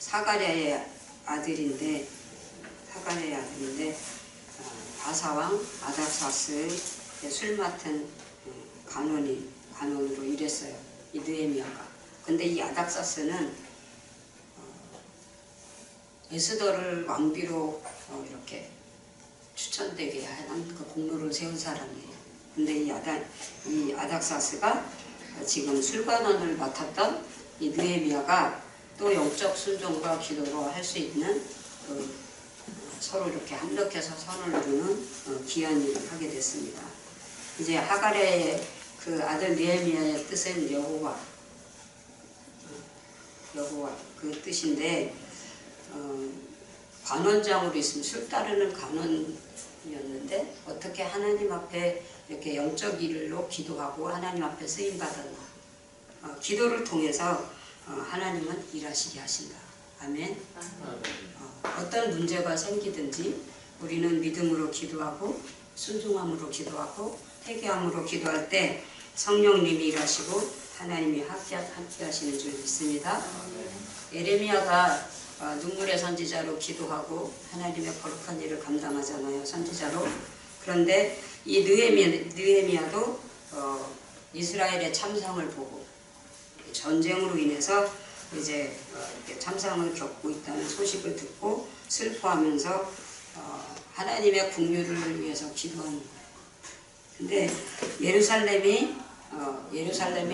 사가랴의 아들인데 바사왕 아닥사스의 술 맡은 관원으로 일했어요. 이 느헤미야가. 근데 이 아닥사스는 에스더를 왕비로 이렇게 추천되게 한 그 공로를 세운 사람이에요. 근데 이 아닥사스가 지금 술관원을 맡았던 이 느헤미야가 또 영적 순종과 기도로 할 수 있는 서로 이렇게 합력해서 선을 이루는 귀한 일을 하게 됐습니다. 이제 하갈의 그 아들 느헤미야의 뜻은 여호와 그 뜻인데 관원장으로 있으면 술 따르는 관원이었는데 어떻게 하나님 앞에 이렇게 영적 일로 기도하고 하나님 앞에 쓰임 받았나? 기도를 통해서 하나님은 일하시게 하신다. 아멘. 어떤 문제가 생기든지 우리는 믿음으로 기도하고 순종함으로 기도하고 회개함으로 기도할 때 성령님이 일하시고 하나님이 함께 하시는 줄 믿습니다. 예레미야가 눈물의 선지자로 기도하고 하나님의 거룩한 일을 감당하잖아요. 선지자로. 그런데 이 느헤미야도 이스라엘의 참상을 보고 전쟁으로 인해서 이제 참상을 겪고 있다는 소식을 듣고 슬퍼하면서 하나님의 국류를 위해서 기도하는 거예요. 근데 예루살렘이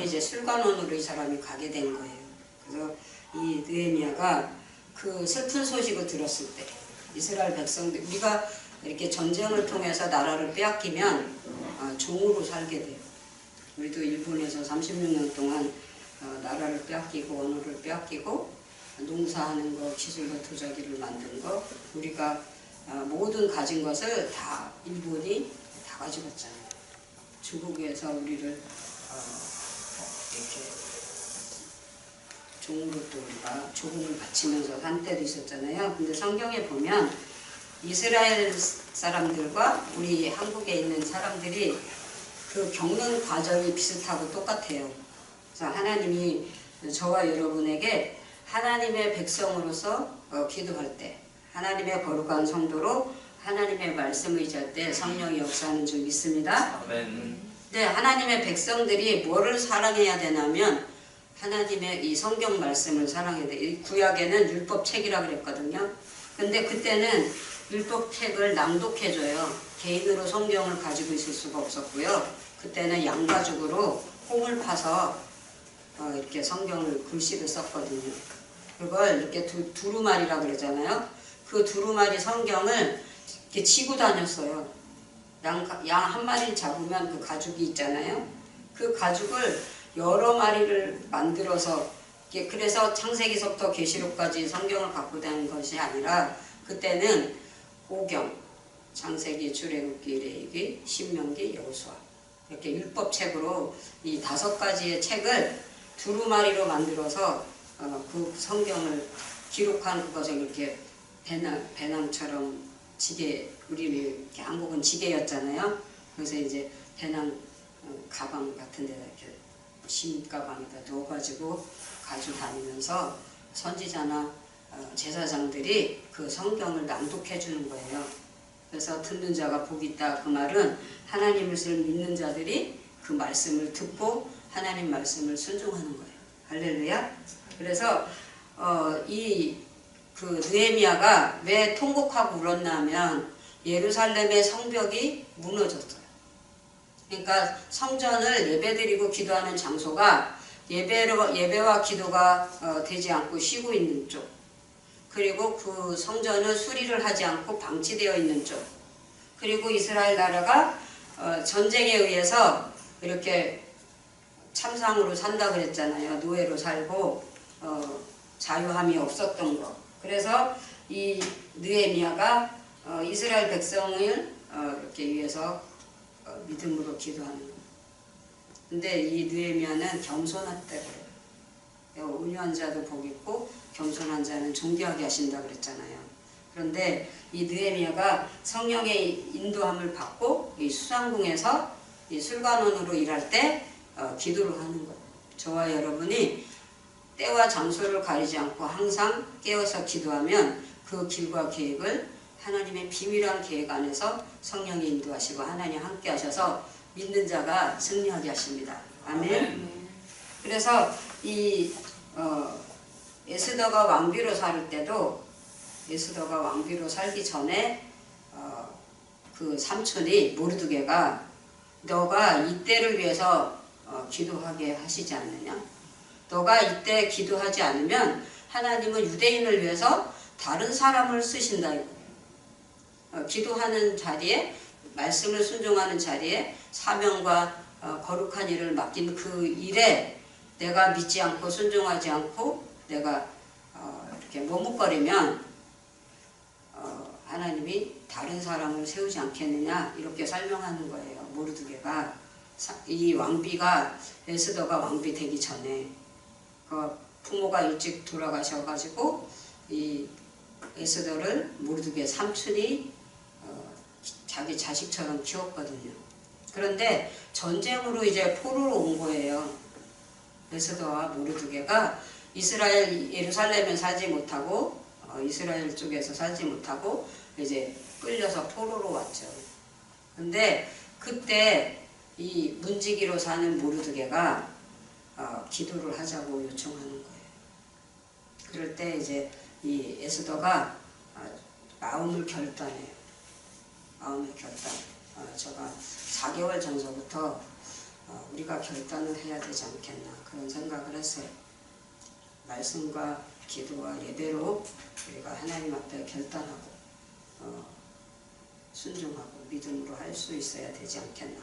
이제 술관원으로 이 사람이 가게 된 거예요. 그래서 이 느헤미야가 그 슬픈 소식을 들었을 때 이스라엘 백성들, 우리가 이렇게 전쟁을 통해서 나라를 빼앗기면 종으로 살게 돼요. 우리도 일본에서 36년 동안 나라를 빼앗기고 언어를 빼앗기고 농사하는 거, 기술과 도자기를 만든 거, 우리가 모든 가진 것을 다 일본이 다 가져갔잖아요. 중국에서 우리를 이렇게 종으로 또 우리가 조공을 바치면서 산 때도 있었잖아요. 근데 성경에 보면 이스라엘 사람들과 우리 한국에 있는 사람들이 그 겪는 과정이 비슷하고 똑같아요. 그래서 하나님이 저와 여러분에게 하나님의 백성으로서 기도할 때, 하나님의 거룩한 성도로 하나님의 말씀을 의지할 때 성령이 역사하는 줄 믿습니다. 아멘. 네, 하나님의 백성들이 뭐를 사랑해야 되냐면 하나님의 이 성경 말씀을 사랑해야 돼. 이 구약에는 율법책이라 그랬거든요. 근데 그때는 율법책을 낭독해줘요. 개인으로 성경을 가지고 있을 수가 없었고요. 그때는 양가죽으로 홈을 파서 이렇게 성경을 글씨를 썼거든요. 그걸 이렇게 두루마리라 그러잖아요. 그 두루마리 성경을 이렇게 지고 다녔어요. 양 한 마리를 잡으면 그 가죽이 있잖아요. 그 가죽을 여러 마리를 만들어서 그래서 창세기서부터 계시록까지 성경을 갖고 다니는 것이 아니라 그때는 오경, 창세기, 출애굽기, 레위기, 신명기, 여호수아 이렇게 율법책으로 이 5가지의 책을 두루마리로 만들어서 그 성경을 기록한 그것을 이렇게 배낭처럼 지게, 우리는 이렇게 한국은 지게였잖아요. 그래서 이제 배낭 가방 같은 데다 이렇게 심 가방에다 넣어가지고 가지고 다니면서 선지자나 제사장들이 그 성경을 낭독해 주는 거예요. 그래서 듣는 자가 복이 있다. 그 말은 하나님을 믿는 자들이 그 말씀을 듣고 하나님 말씀을 순종하는 거예요. 할렐루야. 그래서 그 느헤미야가 왜 통곡하고 울었냐면 예루살렘의 성벽이 무너졌어요. 그러니까 성전을 예배드리고 기도하는 장소가 예배와 기도가 되지 않고 쉬고 있는 쪽, 그리고 그 성전은 수리를 하지 않고 방치되어 있는 쪽, 그리고 이스라엘 나라가 전쟁에 의해서 이렇게 참상으로 산다 그랬잖아요. 노예로 살고 자유함이 없었던 거. 그래서 이 느헤미야가 이스라엘 백성을 이렇게 위해서 믿음으로 기도하는 거. 근데 이 느헤미야는 겸손했다고 그래요. 온유한 자도 복 있고 겸손한 자는 존귀하게 하신다 그랬잖아요. 그런데 이 느헤미야가 성령의 인도함을 받고 이 수상궁에서 이 술관원으로 일할 때 기도를 하는 거예요. 저와 여러분이 때와 장소를 가리지 않고 항상 깨어서 기도하면 그 길과 계획을 하나님의 비밀한 계획 안에서 성령이 인도하시고 하나님 함께 하셔서 믿는 자가 승리하게 하십니다. 아멘. 그래서 이 에스더가 왕비로 살 때도 에스더가 왕비로 살기 전에 그 삼촌이 모르드게가 너가 이때를 위해서 기도하게 하시지 않느냐? 너가 이때 기도하지 않으면 하나님은 유대인을 위해서 다른 사람을 쓰신다. 기도하는 자리에 말씀을 순종하는 자리에 사명과 거룩한 일을 맡긴 그 일에 내가 믿지 않고 순종하지 않고 내가 이렇게 머뭇거리면 하나님이 다른 사람을 세우지 않겠느냐 이렇게 설명하는 거예요. 모르드게가 이 왕비가 에스더가 왕비 되기 전에 부모가 일찍 돌아가셔가지고 이 에스더를 모르드게 삼촌이 자기 자식처럼 키웠거든요. 그런데 전쟁으로 이제 포로로 온 거예요. 에스더와 모르드게가 이스라엘 예루살렘에 살지 못하고 이스라엘 쪽에서 살지 못하고 이제 끌려서 포로로 왔죠. 근데 그때 이 문지기로 사는 모르드게가 기도를 하자고 요청하는 거예요. 그럴 때 이제 이 에스더가 마음을 결단해요. 마음의 결단. 제가 4개월 전서부터 우리가 결단을 해야 되지 않겠나 그런 생각을 했어요. 말씀과 기도와 예배로 우리가 하나님 앞에 결단하고 순종하고 믿음으로 할 수 있어야 되지 않겠나.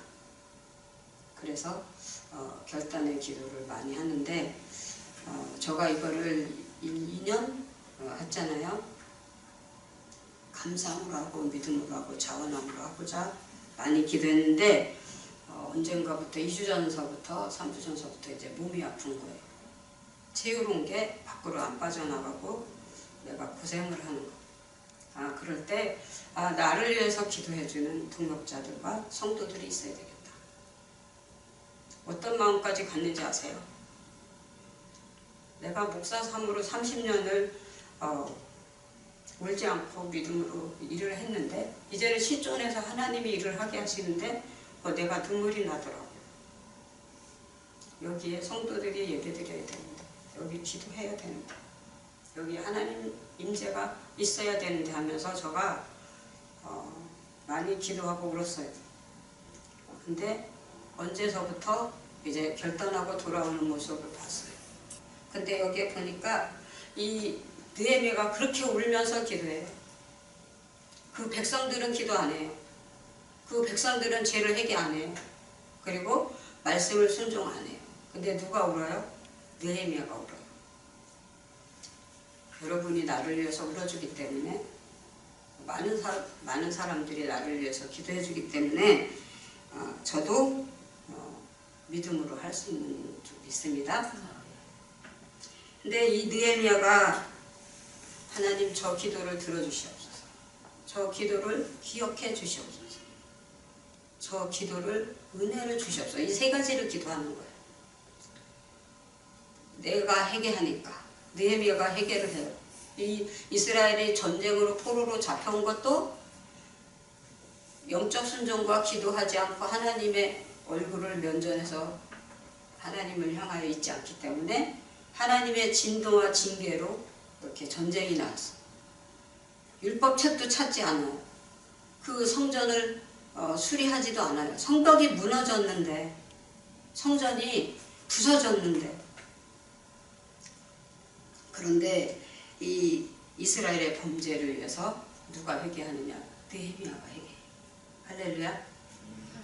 그래서 결단의 기도를 많이 하는데 제가 이거를 2년 했잖아요. 감사함으로 하고 믿음으로 하고 자원함으로 하고자 많이 기도했는데 언젠가부터 2주 전서부터 3주 전서부터 이제 몸이 아픈 거예요. 채우는 게 밖으로 안 빠져나가고 내가 고생을 하는 거. 그럴 때 나를 위해서 기도해주는 동역자들과 성도들이 있어야 되겠다. 어떤 마음까지 갔는지 아세요? 내가 목사 삶으로 30년을 울지 않고 믿음으로 일을 했는데 이제는 시존에서 하나님이 일을 하게 하시는데 내가 눈물이 나더라고요. 여기에 성도들이 예배드려야 되는데 여기 기도해야 되는데 여기 하나님 임재가 있어야 되는데 하면서 제가 많이 기도하고 울었어요. 근데 언제서부터 이제 결단하고 돌아오는 모습을 봤어요. 근데 여기에 보니까 이 느헤미야가 그렇게 울면서 기도해요. 그 백성들은 기도 안 해요. 그 백성들은 죄를 회개 안 해요. 그리고 말씀을 순종 안 해요. 근데 누가 울어요? 느헤미야가 울어요. 여러분이 나를 위해서 울어주기 때문에 많은 사람들이 나를 위해서 기도해 주기 때문에 저도 믿음으로 할 수 있는 줄 믿습니다. 근데 이 느헤미야가 하나님 저 기도를 들어주시옵소서. 저 기도를 기억해 주시옵소서. 저 기도를 은혜를 주시옵소서. 이 세 가지를 기도하는 거예요. 내가 회개하니까 느헤미야가 회개를 해요. 이 이스라엘이 전쟁으로 포로로 잡혀온 것도 영적 순종과 기도하지 않고 하나님의 얼굴을 면전해서 하나님을 향하여 있지 않기 때문에 하나님의 진노와 징계로 이렇게 전쟁이 나왔어요. 율법책도 찾지 않아요. 그 성전을 수리하지도 않아요. 성벽이 무너졌는데 성전이 부서졌는데 그런데 이 이스라엘의 범죄를 위해서 누가 회개하느냐? 느헤미야가 회개해요. 할렐루야.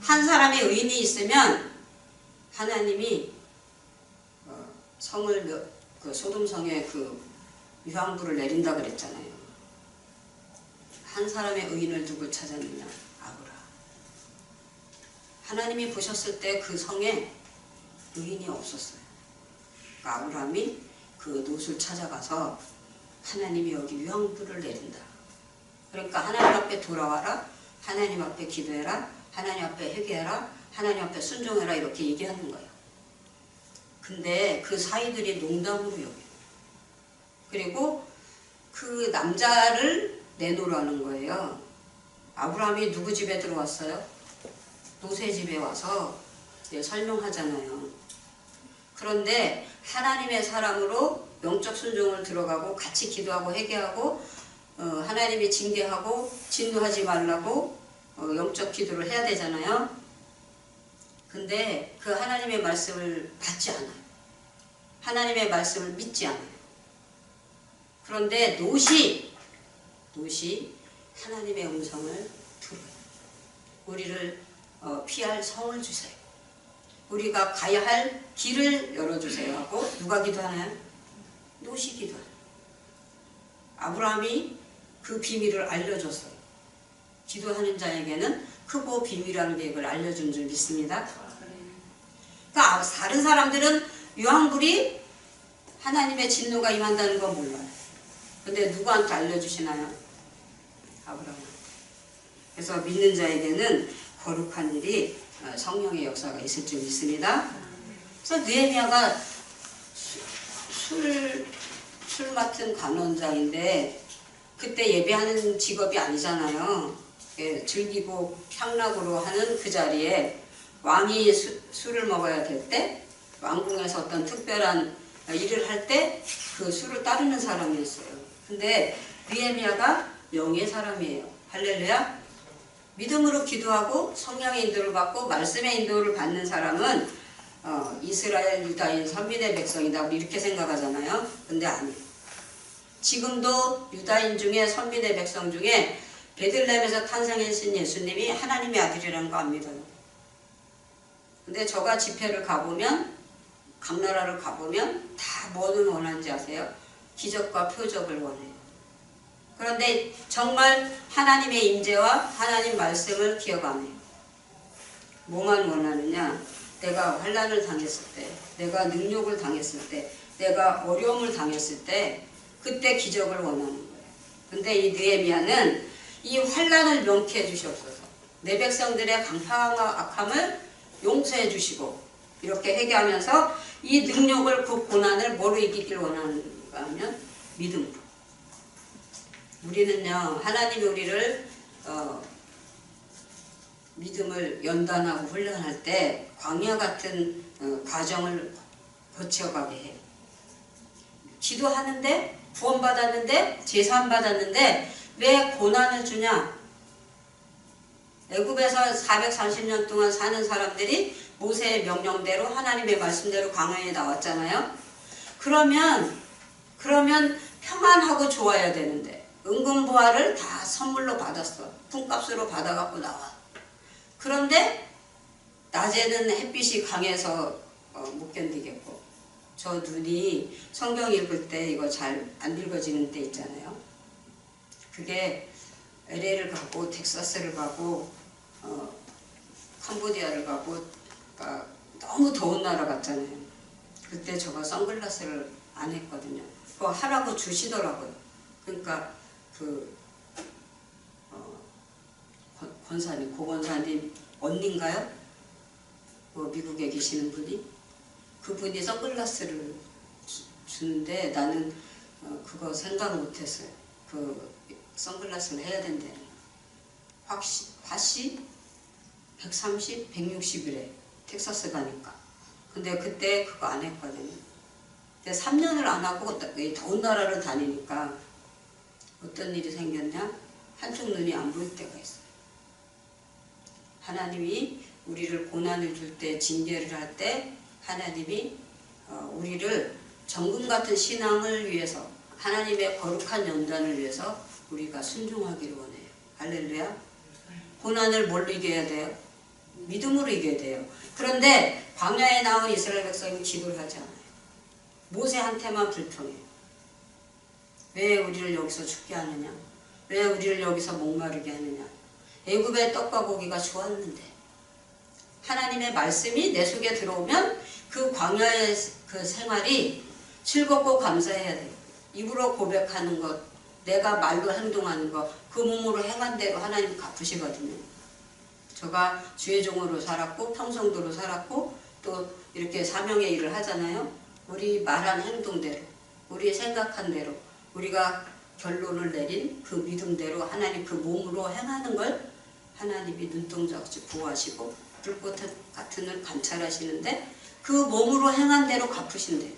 한 사람의 의인이 있으면 하나님이 성을 그 소돔성에 그 유황불을 내린다 그랬잖아요. 한 사람의 의인을 누구 찾았느냐? 아브라함. 하나님이 보셨을 때 그 성에 의인이 없었어요. 그러니까 아브라함이 그 롯을 찾아가서 하나님이 여기 유황불을 내린다. 그러니까 하나님 앞에 돌아와라. 하나님 앞에 기도해라. 하나님 앞에 회개해라. 하나님 앞에 순종해라. 이렇게 얘기하는 거예요. 근데 그 사이들이 농담으로 여겨요. 그리고 그 남자를 내놓으라는 거예요. 아브라함이 누구 집에 들어왔어요? 노새 집에 와서 설명하잖아요. 그런데 하나님의 사람으로 영적 순종을 들어가고 같이 기도하고 회개하고 하나님이 징계하고 진노하지 말라고 영적 기도를 해야 되잖아요. 근데 그 하나님의 말씀을 받지 않아요. 하나님의 말씀을 믿지 않아요. 그런데 롯이 하나님의 음성을 들어요. 우리를 피할 성을 주세요. 우리가 가야 할 길을 열어주세요 하고 누가 기도하나요? 롯이 기도해요. 아브라함이 그 비밀을 알려줬어요. 기도하는 자에게는 크고 비밀한 계획을 알려준 줄 믿습니다. 그러니까 다른 사람들은 유황불이 하나님의 진노가 임한다는 건 몰라요. 근데 누구한테 알려주시나요? 아브라함한테. 그래서 믿는 자에게는 거룩한 일이 성령의 역사가 있을 줄 믿습니다. 그래서 느헤미야가 술 맡은 간원장인데 그때 예배하는 직업이 아니잖아요. 즐기고 향락으로 하는 그 자리에 왕이 술을 먹어야 될 때 왕궁에서 어떤 특별한 일을 할 때 그 술을 따르는 사람이었어요. 근데 느헤미야가 영의 사람이에요. 할렐루야. 믿음으로 기도하고 성령의 인도를 받고 말씀의 인도를 받는 사람은 이스라엘 유다인 선민의 백성이다 우리 이렇게 생각하잖아요. 근데 아니에요. 지금도 유다인 중에 선민의 백성 중에 베들레헴에서 탄생하신 예수님이 하나님의 아들이라는 거 안 믿어요. 근데 저가 집회를 가보면 각 나라를 가보면 다 뭐를 원하는지 아세요? 기적과 표적을 원해요. 그런데 정말 하나님의 임재와 하나님 말씀을 기억 안 해요. 뭐만 원하느냐? 내가 환난을 당했을 때, 내가 능욕을 당했을 때, 내가 어려움을 당했을 때 그때 기적을 원하는 거예요. 근데 이 느헤미야는 이 환난을 명쾌해 주시옵소서. 내 백성들의 강팍함과 악함을 용서해 주시고 이렇게 회개하면서 이 능력을 그 고난을 뭐로 이기길 원하는가 하면 믿음으로. 우리는요 하나님이 우리를 믿음을 연단하고 훈련할 때 광야 같은 과정을 거쳐가게 해요. 기도하는데 구원받았는데 제사함 받았는데 왜 고난을 주냐? 애굽에서 430년 동안 사는 사람들이 모세의 명령대로 하나님의 말씀대로 광야에 나왔잖아요. 그러면 평안하고 좋아야 되는데 은근보화를 다 선물로 받았어. 품값으로 받아갖고 나와. 그런데 낮에는 햇빛이 강해서 못 견디겠고 저 눈이 성경 읽을 때 이거 잘 안 읽어지는 때 있잖아요. 그게 LA를 가고 텍사스를 가고 캄보디아를 가고 너무 더운 나라 갔잖아요. 그때 제가 선글라스를 안 했거든요. 그거 하라고 주시더라고요. 그러니까 고건사님 언니인가요? 미국에 계시는 분이 그분이 선글라스를 주는데 나는 그거 생각 못했어요. 그 선글라스를 해야 된대. 화씨 130, 160이래. 텍사스 가니까. 근데 그때 그거 안 했거든요. 근데 3년을 안 하고 더운 나라를 다니니까 어떤 일이 생겼냐? 한쪽 눈이 안 보일 때가 있어요. 하나님이 우리를 고난을 줄 때, 징계를 할 때 하나님이 우리를 정금 같은 신앙을 위해서 하나님의 거룩한 연단을 위해서 우리가 순종하기를 원해요. 할렐루야. 고난을 뭘로 이겨야 돼요? 믿음으로 이겨야 돼요. 그런데 광야에 나온 이스라엘 백성이 기도를 하지 않아요. 모세한테만 불평해요. 왜 우리를 여기서 죽게 하느냐? 왜 우리를 여기서 목마르게 하느냐? 애굽의 떡과 고기가 좋았는데 하나님의 말씀이 내 속에 들어오면 그 광야의 그 생활이 즐겁고 감사해야 돼요. 입으로 고백하는 것, 내가 말로 행동하는 것, 그 몸으로 행한 대로 하나님 갚으시거든요. 제가 주의 종으로 살았고 평성도로 살았고 또 이렇게 사명의 일을 하잖아요. 우리 말한 행동대로, 우리 생각한 대로, 우리가 결론을 내린 그 믿음대로 하나님 그 몸으로 행하는 걸 하나님이 눈동자같이 보호하시고 불꽃 같은 눈 감찰하시는데 그 몸으로 행한 대로 갚으신대요.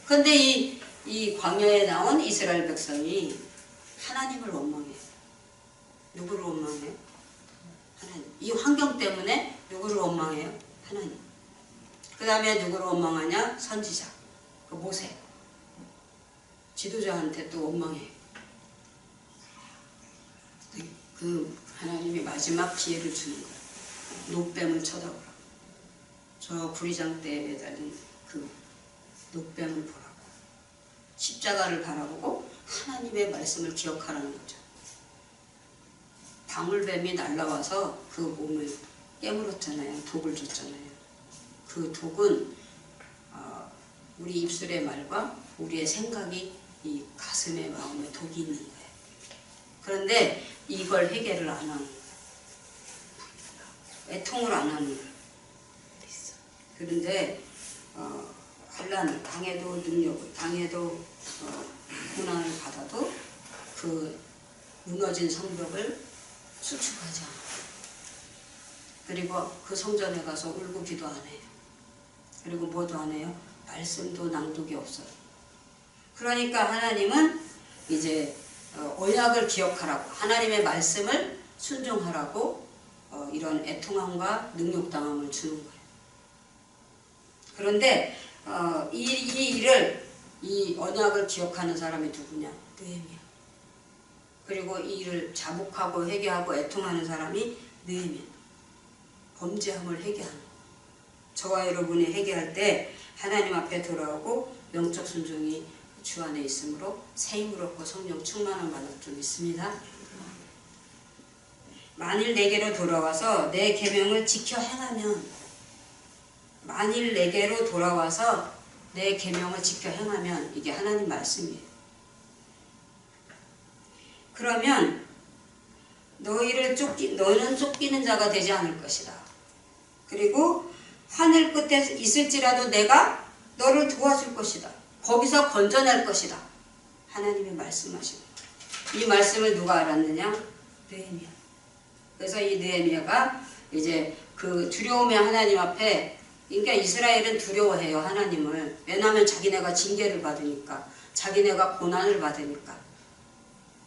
그런데 이 광야에 나온 이스라엘 백성이 하나님을 원망해요. 누구를 원망해요? 하나님. 이 환경 때문에 누구를 원망해요? 하나님. 그 다음에 누구를 원망하냐? 선지자, 그 모세. 지도자한테 또 원망해요. 그 하나님이 마지막 기회를 주는 거예요. 노뱀을 쳐다보라고. 저 구리장대에 매달린 그 노뱀을 보라고. 십자가를 바라보고 하나님의 말씀을 기억하라는 거죠. 방울뱀이 날라와서 그 몸을 깨물었잖아요. 독을 줬잖아요. 그 독은 우리 입술의 말과 우리의 생각이 이 가슴의 마음에 독이 있는 거예요. 그런데 이걸 해결을 안 하는 거예요. 애통을 안 하는 거예요. 그런데 환난을 당해도 능력을 당해도 고난을 받아도 그 무너진 성벽을 수축하지 않아요. 그리고 그 성전에 가서 울고 기도 안 해요. 그리고 뭐도 안 해요? 말씀도 낭독이 없어요. 그러니까 하나님은 이제 언약을 기억하라고, 하나님의 말씀을 순종하라고 이런 애통함과 능욕당함을 주는 거예요. 그런데 이 일을, 이 언약을 기억하는 사람이 누구냐? 느헤미야. 그리고 이 일을 자복하고 회개하고 애통하는 사람이 느헤미야. 범죄함을 회개하는 거예요. 저와 여러분이 회개할 때 하나님 앞에 돌아오고 영적 순종이 주 안에 있으므로 새 힘을 얻고 성령 충만함을 받을 줄 믿습니다. 만일 내게로 돌아와서 내 계명을 지켜 행하면, 만일 내게로 돌아와서 내 계명을 지켜 행하면, 이게 하나님 말씀이에요. 그러면 너는 쫓기는 자가 되지 않을 것이다. 그리고 하늘 끝에 있을지라도 내가 너를 도와줄 것이다. 거기서 건져낼 것이다. 하나님이 말씀하시는 이 말씀을 누가 알았느냐? 느헤미야. 그래서 이 느헤미야가 이제 그 두려움의 하나님 앞에, 그러니까 이스라엘은 두려워해요, 하나님을. 왜냐하면 자기네가 징계를 받으니까, 자기네가 고난을 받으니까.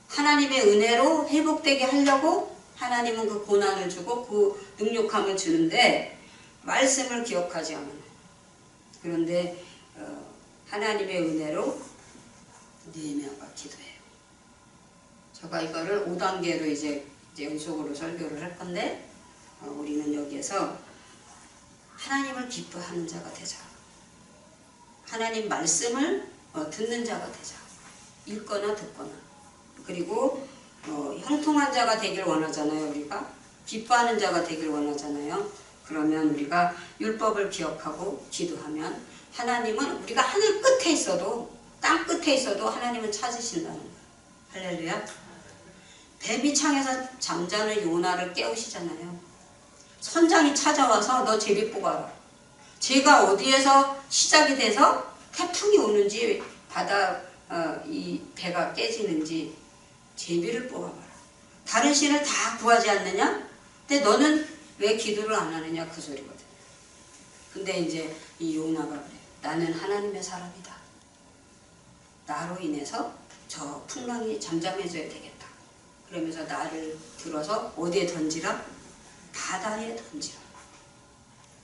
하나님의 은혜로 회복되게 하려고 하나님은 그 고난을 주고 그 능력함을 주는데 말씀을 기억하지 않아요. 그런데 하나님의 은혜로 느헤미야가 기도해요. 제가 이거를 5단계로 이제 연속으로 설교를 할 건데 우리는 여기에서 하나님을 기뻐하는 자가 되자. 하나님 말씀을 듣는 자가 되자. 읽거나 듣거나. 그리고 형통한 자가 되길 원하잖아요. 우리가 기뻐하는 자가 되길 원하잖아요. 그러면 우리가 율법을 기억하고 기도하면 하나님은, 우리가 하늘 끝에 있어도, 땅 끝에 있어도 하나님은 찾으신다는 거예요. 할렐루야. 뱀이 창에서 잠자는 요나를 깨우시잖아요. 선장이 찾아와서 너 제비 뽑아라. 제가 어디에서 시작이 돼서 태풍이 오는지 바다 이 배가 깨지는지 제비를 뽑아봐라. 다른 신을 다 구하지 않느냐? 근데 너는 왜 기도를 안 하느냐? 그 소리거든요. 근데 이제 이 요나가 그래. 나는 하나님의 사람이다. 나로 인해서 저 풍랑이 잠잠해져야 되겠다. 그러면서 나를 들어서 어디에 던지라? 바다에 던지라.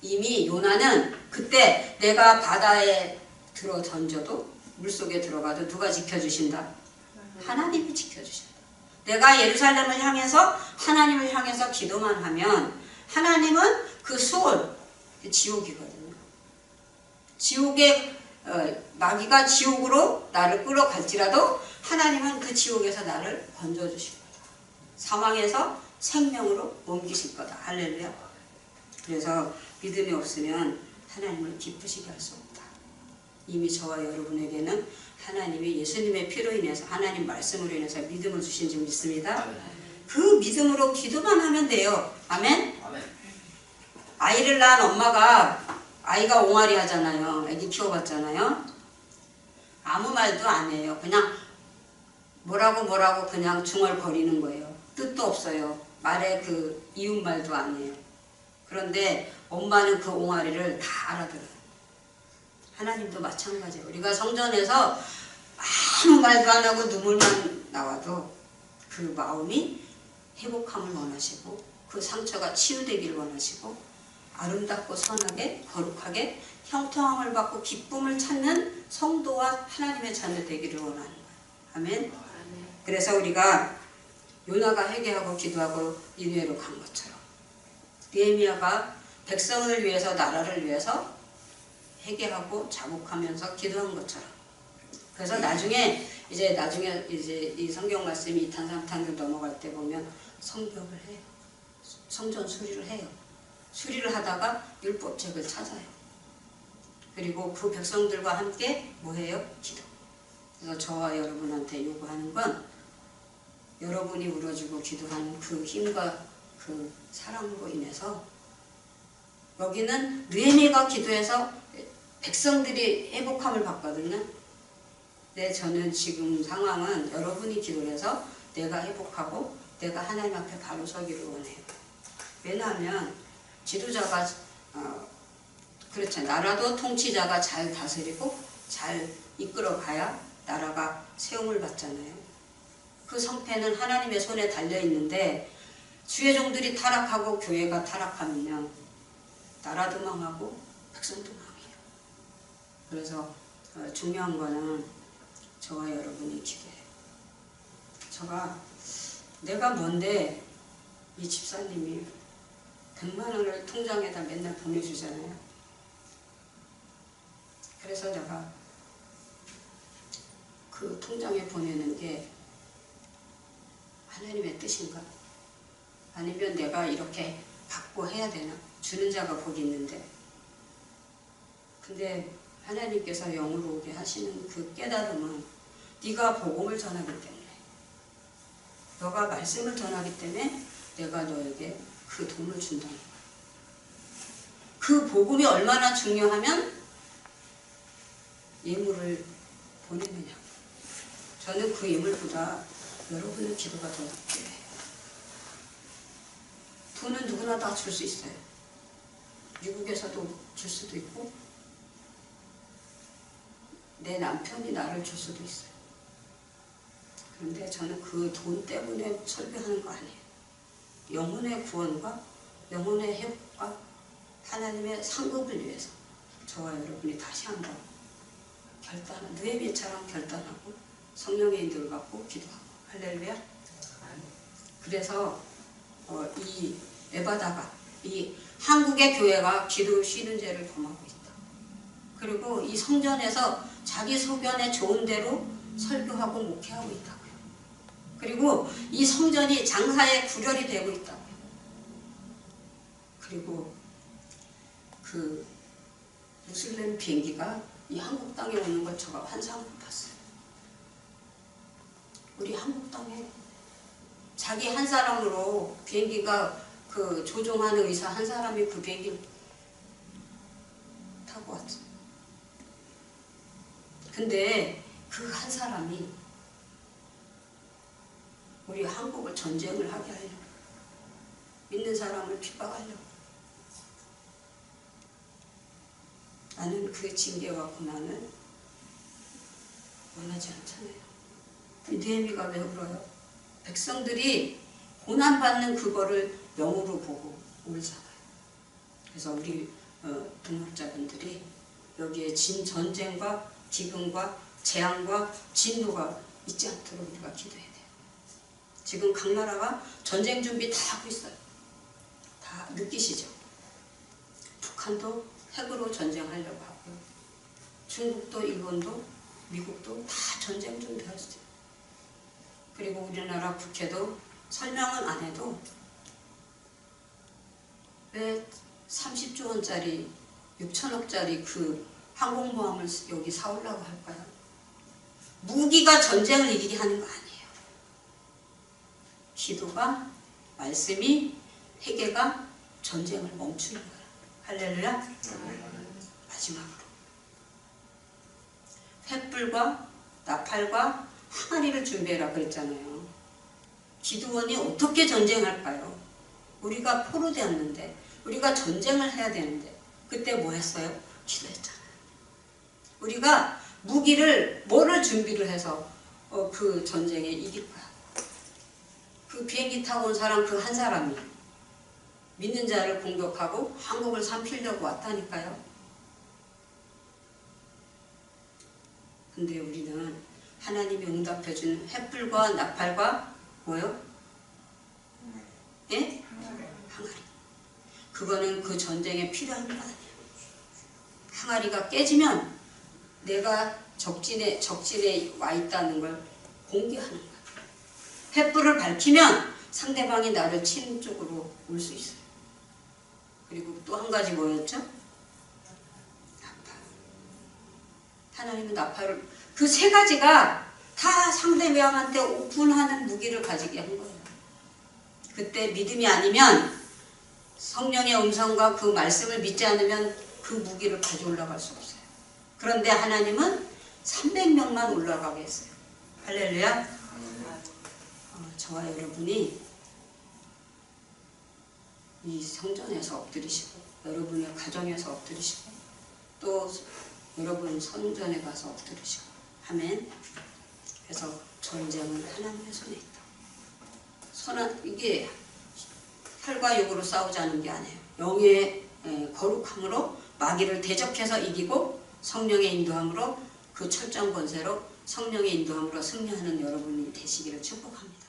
이미 요나는 그때 내가 바다에 들어 던져도, 물속에 들어가도 누가 지켜주신다? 하나님이 지켜주신다. 내가 예루살렘을 향해서, 하나님을 향해서 기도만 하면 하나님은 그 수월, 지옥이거든요. 지옥의 마귀가 지옥으로 나를 끌어갈지라도 하나님은 그 지옥에서 나를 건져주실 거다. 사망에서 생명으로 옮기실 거다. 할렐루야. 그래서 믿음이 없으면 하나님을 기쁘시게 할 수 없다. 이미 저와 여러분에게는 하나님이 예수님의 피로 인해서, 하나님 말씀으로 인해서 믿음을 주신 줄 믿습니다. 그 믿음으로 기도만 하면 돼요. 아멘? 아이를 낳은 엄마가 아이가 옹알이 하잖아요. 애기 키워봤잖아요. 아무 말도 안 해요. 그냥 뭐라고 그냥 중얼거리는 거예요. 뜻도 없어요. 말에 그 이웃말도 안 해요. 그런데 엄마는 그 옹알이를 다 알아들어요. 하나님도 마찬가지예요. 우리가 성전에서 아무 말도 안 하고 눈물만 나와도 그 마음이 회복함을 원하시고 그 상처가 치유되기를 원하시고 아름답고 선하게 거룩하게 형통함을 받고 기쁨을 찾는 성도와 하나님의 자녀 되기를 원하는 거예요. 아멘. 그래서 우리가 요나가 회개하고 기도하고 니느웨로 간 것처럼 느헤미야가 백성을 위해서 나라를 위해서 회개하고 자복하면서 기도한 것처럼 그래서 나중에 이 성경 말씀이 2탄 3탄을 넘어갈 때 보면 성벽을 해요. 성전 수리를 해요. 수리를 하다가 율법책을 찾아요. 그리고 그 백성들과 함께 뭐해요? 기도. 그래서 저와 여러분한테 요구하는 건 여러분이 울어주고 기도하는 그 힘과 그 사랑으로 인해서 여기는 느헤미야가 기도해서 백성들이 회복함을 받거든요. 근데 저는 지금 상황은 여러분이 기도를 해서 내가 회복하고 내가 하나님 앞에 바로 서기를 원해요. 왜냐하면 지도자가 그렇죠. 나라도 통치자가 잘 다스리고 잘 이끌어가야 나라가 세움을 받잖아요. 그 성패는 하나님의 손에 달려있는데 주의 종들이 타락하고 교회가 타락하면요. 나라도 망하고 백성도 망해요. 그래서 중요한 거는 저와 여러분이 기도해요. 내가 뭔데 이 집사님이 100만 원을 통장에다 맨날 보내주잖아요. 그래서 내가 그 통장에 보내는 게 하나님의 뜻인가? 아니면 내가 이렇게 받고 해야 되나? 주는 자가 복이 있는데. 근데 하나님께서 영으로 오게 하시는 그 깨달음은 네가 복음을 전하기 때문에 너가 말씀을 전하기 때문에 내가 너에게 그 돈을 준다는 거야. 그 복음이 얼마나 중요하면 예물을 보내느냐. 저는 그 예물보다 여러분의 기도가 더 필요해요. 돈은 누구나 다 줄 수 있어요. 미국에서도 줄 수도 있고 내 남편이 나를 줄 수도 있어요. 그런데 저는 그 돈 때문에 설교하는 거 아니에요. 영혼의 구원과 영혼의 회복과 하나님의 상급을 위해서 저와 여러분이 다시 한번 느헤미야처럼 결단하고 성령의 인도를 받고 기도하고 할렐루야. 그래서 이 에바다가 이 한국의 교회가 기도 쉬는 죄를 범하고 있다. 그리고 이 성전에서 자기 소견에 좋은 대로 설교하고 목회하고 있다고요. 그리고 이 성전이 장사의 구렬이 되고 있다고요. 그리고 그 무슬림 비행기가 이 한국 땅에 오는 걸 제가 환상으로 봤어요. 우리 한국 땅에 자기 한 사람으로 비행기가 그 조종하는 의사 한 사람이 그 비행기를 타고 왔죠. 근데 그 한 사람이 우리 한국을 전쟁을 하게 하려고, 믿는 사람을 핍박하려고. 나는 그 징계와 고난을 원하지 않잖아요. 느헤미야가 왜 울어요? 백성들이 고난받는 그거를 영으로 보고 울잖아요. 그래서 우리 동역자분들이 여기에 전쟁과 기근과 재앙과 진노가 있지 않도록 우리가 기도해야 돼요. 지금 각 나라가 전쟁 준비 다 하고 있어요. 다 느끼시죠? 북한도 핵으로 전쟁하려고 하고요. 중국도 일본도 미국도 다 전쟁 준비하시죠. 그리고 우리나라 국회도 설명은 안 해도 왜 30조 원짜리 6천억짜리 그 항공모함을 여기 사오려고 할까요? 무기가 전쟁을 이기게 하는 거 아니에요. 기도가, 말씀이, 회개가 전쟁을 멈추는 거예요. 할렐루야. 마지막으로 횃불과 나팔과 항아리를 준비해라 그랬잖아요. 기드온이 어떻게 전쟁할까요? 우리가 포로되었는데, 우리가 전쟁을 해야 되는데 그때 뭐 했어요? 기도했잖아요. 우리가 무기를 뭐를 준비를 해서 그 전쟁에 이길 거야. 그 비행기 타고 온 사람 그 한 사람이 믿는 자를 공격하고 한국을 삼키려고 왔다니까요. 근데 우리는 하나님이 응답해준 횃불과 나팔과 뭐요? 예? 항아리. 그거는 그 전쟁에 필요한 거 아니에요. 항아리가 깨지면 내가 적진에 와 있다는 걸 공개하는 거예요. 횃불을 밝히면 상대방이 나를 치는 쪽으로 올 수 있어요. 그리고 또 한 가지 뭐였죠? 나팔. 하나님은 나팔을 그 세 가지가 다 상대방한테 오픈하는 무기를 가지게 한 거예요. 그때 믿음이 아니면 성령의 음성과 그 말씀을 믿지 않으면 그 무기를 가져 올라갈 수 없어요. 그런데 하나님은 300명만 올라가게 했어요. 할렐루야. 저와 여러분이 이 성전에서 엎드리시고 여러분의 가정에서 엎드리시고 또 여러분 성전에 가서 엎드리시고 아멘. 그래서 전쟁은 하나님의 손에 있다. 이게 혈과 육으로 싸우자는 게 아니에요. 영의 거룩함으로 마귀를 대적해서 이기고 성령의 인도함으로 그 철저한 권세로 성령의 인도함으로 승리하는 여러분이 되시기를 축복합니다.